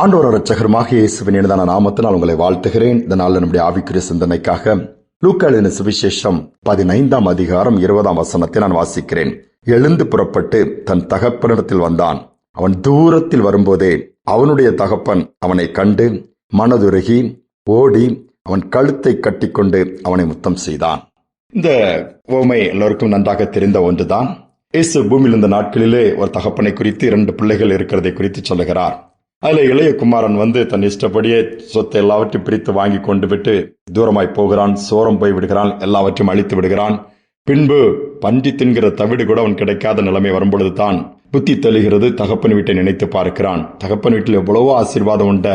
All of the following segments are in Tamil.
ஆண்டவர் இரட்சகருமாக இயேசுவின் இனிதான நாமத்தினால் உங்களை வாழ்த்துகிறேன். இந்த நாளில் நம்முடைய ஆவிக்குரிய சிந்தனைக்காக லூக்கா எழுதின சுவிசேஷம் 15ஆம் அதிகாரம் 20ஆம் வசனத்தை நான் வாசிக்கிறேன். எழுந்து புறப்பட்டு தன் தகப்பனிடத்தில் வந்தான். அவன் தூரத்தில் வரும்போதே அவனுடைய தகப்பன் அவனை கண்டு மனதுருகி ஓடி அவன் கழுத்தை கட்டிக்கொண்டு அவனை முத்தம் செய்தான். இந்த உவமை எல்லோருக்கும் நன்றாக தெரிந்த ஒன்றுதான். இயேசு பூமியில் இருந்த நாட்களிலே ஒரு தகப்பனை குறித்து 2 பிள்ளைகள் இருக்கிறதை குறித்து சொல்லுகிறார். அதுல இளைய குமாரன் தன் இஷ்டப்படியே சொத்தை எல்லாவற்றையும் பிரித்து வாங்கி கொண்டு விட்டு தூரமாய் போகிறான். சோரம் போய் விடுகிறான், எல்லாவற்றையும் அழித்து விடுகிறான். பின்பு பன்றி தின்கிற தவிடு கூட அவன் கிடைக்காத நிலைமை வரும்பொழுது தான் புத்தி தெளிகிறது. தகப்பன் வீட்டை நினைத்து பார்க்கிறான். தகப்பன் வீட்டில் எவ்வளவோ ஆசீர்வாதம் உண்டு,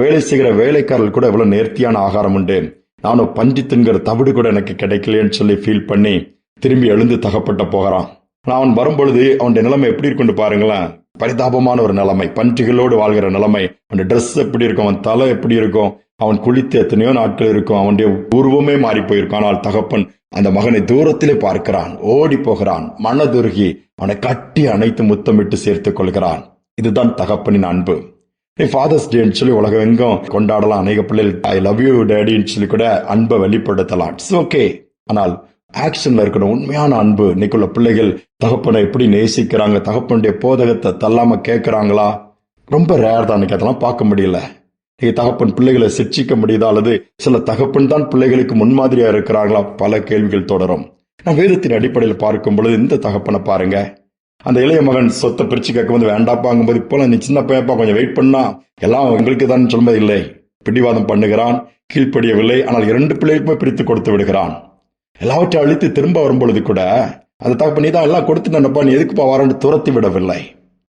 வேலை செய்கிற வேலைக்காரர்கள் கூட எவ்வளவு நேர்த்தியான ஆகாரம் உண்டு, நானும் பன்றி தின்கிற தவிடு கூட எனக்கு கிடைக்கலையேன்னு சொல்லி ஃபீல் பண்ணி திரும்பி எழுந்து தகப்பட்ட போகிறான். அவன் வரும்பொழுது அவனுடைய நிலைமை எப்படி இருக்குன்னு பாருங்களேன். பரிதாபமான ஒரு நிலைமை, பன்றிகளோடு வாழ்கிற நிலைமை. அவன் ட்ரெஸ் எப்படி இருக்கும், அவன் தலை எப்படி இருக்கும், அவன் குளித்து எத்தனையோ நாட்கள் இருக்கும், அவனுடைய உருவமே மாறி போயிருக்கும். ஆனால் தகப்பன் அந்த மகனை தூரத்திலே பார்க்கிறான், ஓடி போகிறான், மனதுருகி அவனை கட்டி அணைத்து முத்தமிட்டு சேர்த்துக் கொள்கிறான். இதுதான் தகப்பனின் அன்பு. ஃபாதர்ஸ் டேன்னு சொல்லி உலகம் எங்கும் கொண்டாடலாம். அநேக பிள்ளைகள் ஐ லவ் யூ டேடின்னு சொல்லி கூட அன்பை வெளிப்படுத்தலாம். It's okay. ஆனால் ஆக்ஷன்ல இருக்கிற உண்மையான அன்பு, இன்னைக்குள்ள பிள்ளைகள் தகப்பனை எப்படி நேசிக்கிறாங்க, தகப்பனுடைய போதகத்தை தள்ளாம கேட்கிறாங்களா? ரொம்ப ரேர் தான். அதெல்லாம் பார்க்க முடியல. தகப்பன் பிள்ளைகளை சிக்ஷிக்க முடியுதா, அல்லது சில தகப்பன் தான் பிள்ளைகளுக்கு முன்மாதிரியா இருக்கிறாங்களா? பல கேள்விகள் தொடரும். நான் வேதத்தின் அடிப்படையில் பார்க்கும் பொழுது இந்த தகப்பனை பாருங்க. அந்த இளைய மகன் சொத்தை பிரிச்சு கேட்கும்போது வேண்டாப்பாங்கும்போது, இப்போலாம் நீ சின்ன பையப்பா, கொஞ்சம் வெயிட் பண்ணா எல்லாம் உங்களுக்கு தான் சொல்லும்போது இல்லை, பிடிவாதம் பண்ணுகிறான், கீழ்ப்படியவில்லை. ஆனால் 2 பிள்ளைகளுக்குமே பிரித்து கொடுத்து விடுகிறான். எல்லாவற்றையும் அழித்து திரும்ப வரும்பொழுது கூட அந்த தகப்பன், நீ தான் எல்லாம் கொடுத்துட்டப்பா, நீ எதுக்குப்பா வரன்னு துரத்தி விடவில்லை.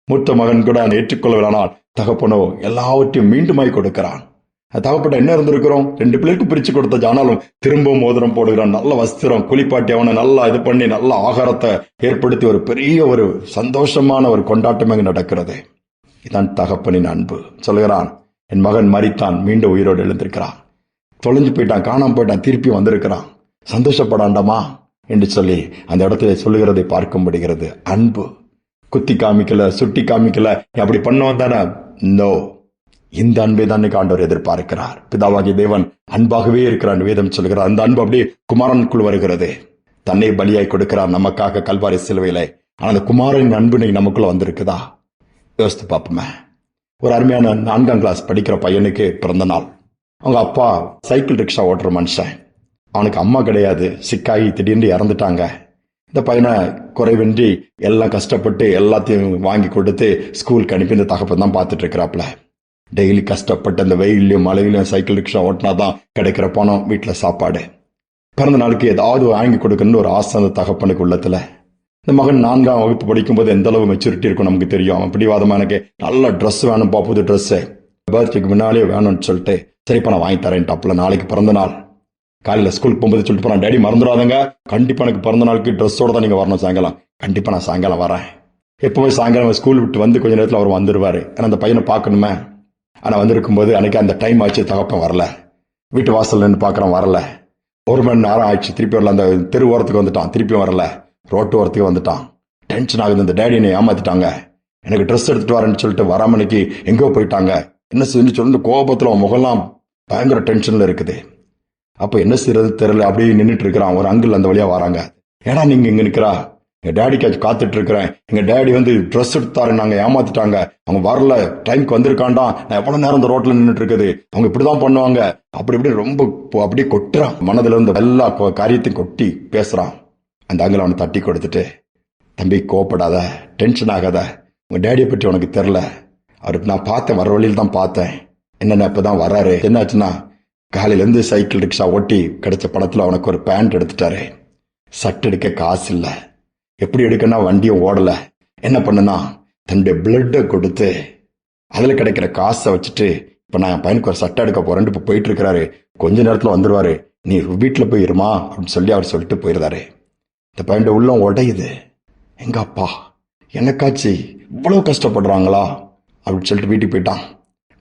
மூத்த மகன் கூட ஏற்றுக்கொள்ளவில்லை. தகப்பனோ எல்லாவற்றையும் மீண்டுமாய் கொடுக்கிறான். தகப்பட்ட என்ன இருந்திருக்கிறோம், 2 பிள்ளைக்கு பிரிச்சு கொடுத்தாச்சு, ஆனாலும் திரும்பவும் மோதிரம் போடுகிறான், நல்ல வஸ்திரம், குளிப்பாட்டி அவனை நல்லா இது பண்ணி நல்ல ஆகாரத்தை ஏற்படுத்தி ஒரு பெரிய ஒரு சந்தோஷமான ஒரு கொண்டாட்டம் அங்கு நடக்கிறது. இதான் தகப்பனின் அன்பு. சொல்கிறான், என் மகன் மரித்தான், மீண்டும் உயிரோடு எழுந்திருக்கிறான், தொலைஞ்சு போயிட்டான், காணாம போயிட்டான், திருப்பி வந்திருக்கிறான், சந்தோஷப்படாண்டாமா என்று சொல்லி அந்த இடத்துல சொல்லுகிறதை பார்க்க முடிகிறது. அன்பு குத்தி காமிக்கல, சுட்டி காமிக்கல, அப்படி பண்ணவன் தானே? நோ, இந்த அன்பை தான் ஆண்டவர் எதிர்பார்க்கிறார். பிதாவாகிய தேவன் அன்பாகவே இருக்கிறான். வேதம் சொல்கிறார், அந்த அன்பு அப்படியே குமாரனுக்குள் வருகிறது. தன்னை பலியாய் கொடுக்கிறார் நமக்காக கல்வாரி சிலுவையில. ஆனா அந்த குமாரனின் அன்பு இன்னைக்கு நமக்குள்ள வந்திருக்குதா? யோசித்து பார்ப்போமே. ஒரு அருமையான 4ஆம் கிளாஸ் படிக்கிற பையனுக்கு பிறந்த நாள். அவங்க அப்பா சைக்கிள் ரிக்ஷா ஓட்டுற மனுஷன். அவனுக்கு அம்மா கிடையாது, சிக்காகி திடீர்னு இறந்துட்டாங்க. இந்த பையனை குறைவின்றி எல்லாம் கஷ்டப்பட்டு எல்லாத்தையும் வாங்கி கொடுத்து ஸ்கூலுக்கு அனுப்பி இந்த தகப்பன் தான் பார்த்துட்டு இருக்கிறாப்ல. டெய்லி கஷ்டப்பட்டு அந்த வெயிலையும் மழையிலையும் சைக்கிள் ரிக்ஷா ஓட்டினாதான் கிடைக்கிற பணம், வீட்டில் சாப்பாடு. பிறந்த நாளுக்கு ஏதாவது வாங்கி கொடுக்கணும்னு ஒரு ஆசை அந்த தகப்பனுக்கு உள்ளத்துல. இந்த மகன் 4ஆம் வகுப்பு படிக்கும்போது எந்த அளவு மெச்சூரிட்டி இருக்கும் நமக்கு தெரியும். அவன் பிடிவாதமா, எனக்கு நல்ல ட்ரெஸ் வேணும்ப்பா, புது ட்ரெஸ்ஸு பர்த்டேக்கு முன்னாலே வேணும்னு சொல்லிட்டு, சரிப்பா நான் வாங்கி தரேன்ட்டாப்புல. நாளைக்கு பிறந்த நாள். காலையில் ஸ்கூலுக்கு போகும்போது சொல்லிட்டு போறான், டேடி மறந்துடாதங்க, கண்டிப்பா எனக்கு பிறந்த நாளுக்கு ட்ரெஸ்ஸோட தான் நீங்க வரணும் சாயங்காலம். கண்டிப்பா நான் சாயங்காலம் வரேன். எப்பவுமே சாயங்காலம் ஸ்கூல் விட்டு வந்து கொஞ்ச நேரத்தில் அவர் வந்துருவாரு. ஏன்னா அந்த பையனை பார்க்கணுமே. ஆனா வந்திருக்கும் போது அன்னைக்கு அந்த டைம் ஆச்சு, தகப்பன் வரல. வீட்டு வாசல் நின்று பார்க்கறான், வரல. 1 மணி நேரம் ஆயிடுச்சு, திருப்பி வரல. அந்த தெரு ஓரத்துக்கு வந்துட்டான், திருப்பியும் வரல. ரோட்டு ஓரத்துக்கு வந்துட்டான். டென்ஷன் ஆகுது, இந்த டேடி என்னை ஏமாத்திட்டாங்க, எனக்கு ட்ரெஸ் எடுத்துட்டு வரேன்னு சொல்லிட்டு வராமனைக்கு எங்கோ போயிட்டாங்க, என்ன செஞ்சு சொல்லிட்டு கோபத்துல அவன் முகம்லாம் பயங்கர டென்ஷன்ல இருக்குது. அப்ப என்ன செய்யறது தெரியல, அப்படியே நின்றுட்டு இருக்கிறான். ஒரு அங்கிள் அந்த வழியா வராங்க. ஏடா நீங்க இங்க நிக்கிறா? எங்க டேடிக்காச்சு காத்துட்டு இருக்கிறேன், எங்க டேடி ட்ரெஸ் எடுத்தாரு, நாங்க ஏமாத்திட்டாங்க, அவங்க வரல, டைமுக்கு வந்திருக்காண்டா, நான் எவ்வளவு நேரம் இந்த ரோட்ல நின்றுட்டு இருக்குது, அவங்க இப்படிதான் பண்ணுவாங்க, அப்படி இப்படி ரொம்ப அப்படியே கொட்டுறான். மனதுல இருந்து எல்லா காரியத்தையும் கொட்டி பேசுறான். அந்த அங்கிள் அவனை தட்டி கொடுத்துட்டு, தம்பி கோவப்படாத, டென்ஷன் ஆகாத, உங்க டேடியை பற்றி உனக்கு தெரியல, அவருக்கு நான் பார்த்தேன், வர வழியில் தான் பார்த்தேன், என்னென்ன இப்பதான் வர்றாரு, என்னாச்சுன்னா காலையிலேருந்து சைக்கிள் ரிக்ஷா ஓட்டி கிடைச்ச பணத்தில் அவனுக்கு ஒரு பேண்ட் எடுத்துட்டாரு. சட்டை எடுக்க காசு இல்லை, எப்படி எடுக்கன்னா வண்டியும் ஓடல. என்ன பண்ணுனா தன்னுடைய பிளட்டை கொடுத்து அதில் கிடைக்கிற காசை வச்சுட்டு, இப்போ நான் என் பையனுக்கு ஒரு சட்டை எடுக்க போறேன்ட்டு இப்போ போயிட்டு இருக்கிறாரு, கொஞ்ச நேரத்தில் வந்துடுவாரு, நீ வீட்டில் போயிருமா அப்படின்னு சொல்லி அவர் சொல்லிட்டு போயிருந்தாரு. இந்த பையன் உள்ளம் உடையுது. எங்க அப்பா எனக்காச்சு இவ்வளவு கஷ்டப்படுறாங்களா அப்படின்னு சொல்லிட்டு வீட்டுக்கு போயிட்டான்.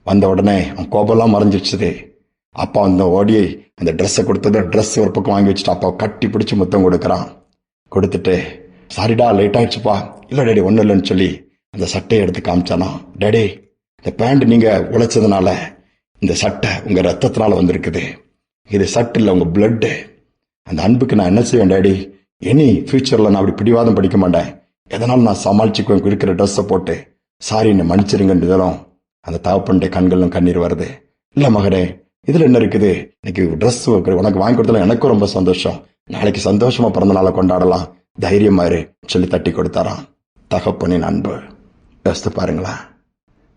வந்த உடனே அவன் கோபம்லாம் மறைஞ்சிடுச்சுது. அப்பா அந்த ஓடி அந்த ட்ரெஸ்ஸை கொடுத்தது, ட்ரெஸ் ஒரு பக்கம் வாங்கி வச்சுட்டு அப்பா கட்டி பிடிச்சி முத்தம் கொடுக்குறான். கொடுத்துட்டு, சாரிடா லேட் ஆயிடுச்சுப்பா, இல்லை டேடி ஒன்றும் இல்லைன்னு சொல்லி அந்த சட்டையை எடுத்து காமிச்சானா, டேடி இந்த பேண்ட் நீங்க உழைச்சதுனால, இந்த சட்டை உங்க ரத்தத்தினால வந்திருக்குது. இது சட்டை இல்ல, உங்க பிளட். அந்த அன்புக்கு நான் என்ன செய்வேன் டாடி? இனி ஃபியூச்சர்ல நான் அப்படி பிடிவாதம் படிக்க மாட்டேன். எதனாலும் நான் சமாளிச்சுக்குவேன், இருக்கிற ட்ரெஸ்ஸை போட்டு. சாரி, என்ன மன்னிச்சிருங்கன்றதும் அந்த தகப்பனுடைய கண்களும் கண்ணீர் வருது. இல்ல மகனே, இதுல என்ன இருக்குது? இன்னைக்கு ட்ரெஸ் உனக்கு வாங்கி கொடுத்தல எனக்கும் ரொம்ப சந்தோஷம். நாளைக்கு சந்தோஷமா பிறந்த நாளை கொண்டாடலாம், தைரியமாரு சொல்லி தட்டி கொடுத்தாராம். தகப்பனின் அன்பு யோசித்து பாருங்களா.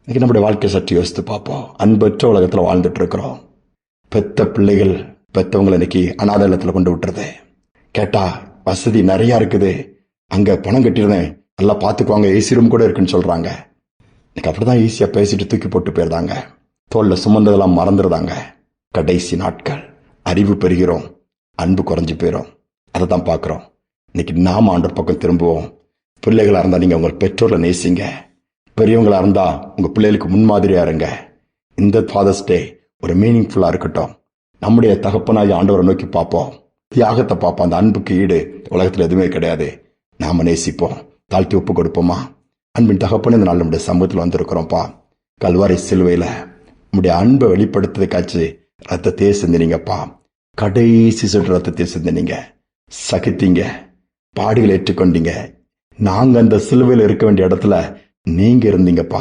இன்னைக்கு நம்முடைய வாழ்க்கை சற்று யோசித்து பார்ப்போம். அன்பற்ற உலகத்துல வாழ்ந்துட்டு இருக்கிறோம். பெத்த பிள்ளைகள் பெத்தவங்களை இன்னைக்கு அநாத இல்லத்துல கொண்டு விட்டுறது. கேட்டா வசதி நிறைய இருக்குது, அங்க பணம் கட்டிருந்தேன், நல்லா பாத்துக்குவாங்க, ஏசி ரூம் கூட இருக்குன்னு சொல்றாங்க. இன்னைக்கு அப்படிதான் ஈஸியா பேசிட்டு தூக்கி போட்டு போயிருந்தாங்க. தோல்ல சுமந்ததெல்லாம் மறந்துடுதாங்க. கடைசி நாட்கள், அறிவு பெறுகிறோம், அன்பு குறைஞ்சு போயிடும். அதை தான் பார்க்கிறோம். இன்னைக்கு நாம ஆண்டவர் பக்கம் திரும்புவோம். பிள்ளைகளா இருந்தா நீங்க உங்க பெற்றோரை நேசிங்க. பெரியவங்களா இருந்தா உங்க பிள்ளைகளுக்கு முன்மாதிரியா இருங்க. இந்த ஃபாதர்ஸ் டே ஒரு மீனிங்ஃபுல்லா இருக்கட்டும். நம்முடைய தகப்பனாய் ஆண்டவரை நோக்கி பார்ப்போம், தியாகத்தை பார்ப்போம். அந்த அன்புக்கு ஈடு உலகத்துல எதுவுமே கிடையாது. நாம நேசிப்போம், தாழ்த்தி ஒப்பு கொடுப்போமா? அன்பின் தகப்பன், இந்த நாள் நம்முடைய சமூகத்தில் வந்திருக்கிறோம்ப்பா. கல்வாரி சிலுவையில நம்முடைய அன்பை வெளிப்படுத்துறதுக்காச்சு ரத்தத்தையே சிந்தினீங்கப்பா. கடைசி சொட்டு ரத்தத்தை சிந்தினீங்க, சகித்தீங்க, பாடுகளை ஏற்றுக்கொண்டீங்க. நாங்க அந்த சிலுவையில் இருக்க வேண்டிய இடத்துல நீங்க இருந்தீங்கப்பா.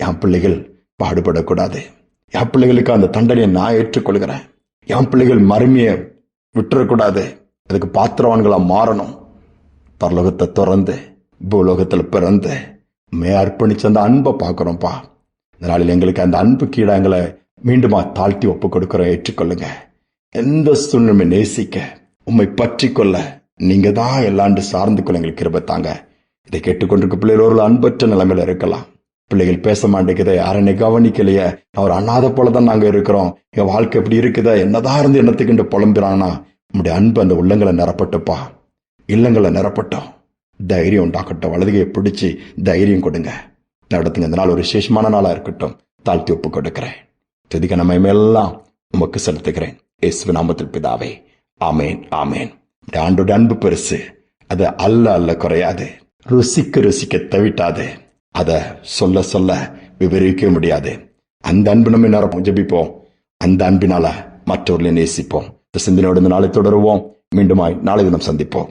என் பிள்ளைகள் பாடுபடக்கூடாது, என் பிள்ளைகளுக்கு அந்த தண்டனையை நான் ஏற்றுக்கொள்கிறேன். என் பிள்ளைகள் மறுமையை விட்டுறக்கூடாது, அதுக்கு பாத்திரவான்களா மாறணும். பரலோகத்தை திறந்து பூலோகத்துல பிறந்து அர்ப்பணிச்சு அந்த அன்பை பார்க்கிறோம்ப்பா. இந்த நாளில் எங்களுக்கு அந்த அன்பு கீழாங்களை மீண்டுமா தாழ்த்தி ஒப்பு கொடுக்கிறோம். ஏற்றுக்கொள்ளுங்க. எந்த சூழ்நிலை நேசிக்க, உம்மை பற்றி கொள்ள நீங்க தான் எல்லாண்டு சார்ந்து கொள்ள எங்களுக்கு கிருபை தாங்க. இதை கேட்டுக்கொண்டிருக்க பிள்ளைகள் ஒரு அன்பற்ற நிலைமையில இருக்கலாம். பிள்ளைகள் பேச மாட்டேங்குது, யாரனை கவனிக்கலையே, அவர் அண்ணாத போலதான் நாங்க இருக்கிறோம், என் வாழ்க்கை எப்படி இருக்குதா, என்னதான் இருந்து என்னத்துக்கு புலம்புறானா. நம்முடைய அன்பு அந்த உள்ளங்களை நிரப்பட்டுப்பா, இல்லங்களை நிரப்பட்டோம். தைரியம் உண்டாக்கட்டும். வலதுகையை பிடிச்சி தைரியம் கொடுங்க, நடத்துங்க. இந்த நாள் ஒரு விசேஷமான நாளா இருக்கட்டும். தாழ்த்தி ஒப்பு கொடுக்கிறேன். துதிக்க நம்ம எல்லாம் உமக்கு செலுத்துகிறேன். இயேசுவின் நாமத்தில் பிதாவே, ஆமேன், ஆமேன். ஆண்டோட அன்பு பெருசு, அது அல்ல குறையாது. ருசிக்க தவிட்டாது. அதை சொல்ல சொல்ல விவரிக்க முடியாது. அந்த அன்பு நம்ம நேரம் ஜெபிப்போம். அந்த அன்பினால மற்றவர்களை நேசிப்போம். இந்த சிந்தனையோடு இந்த நாளை தொடருவோம். மீண்டுமாய் நாளை தினம் சந்திப்போம்.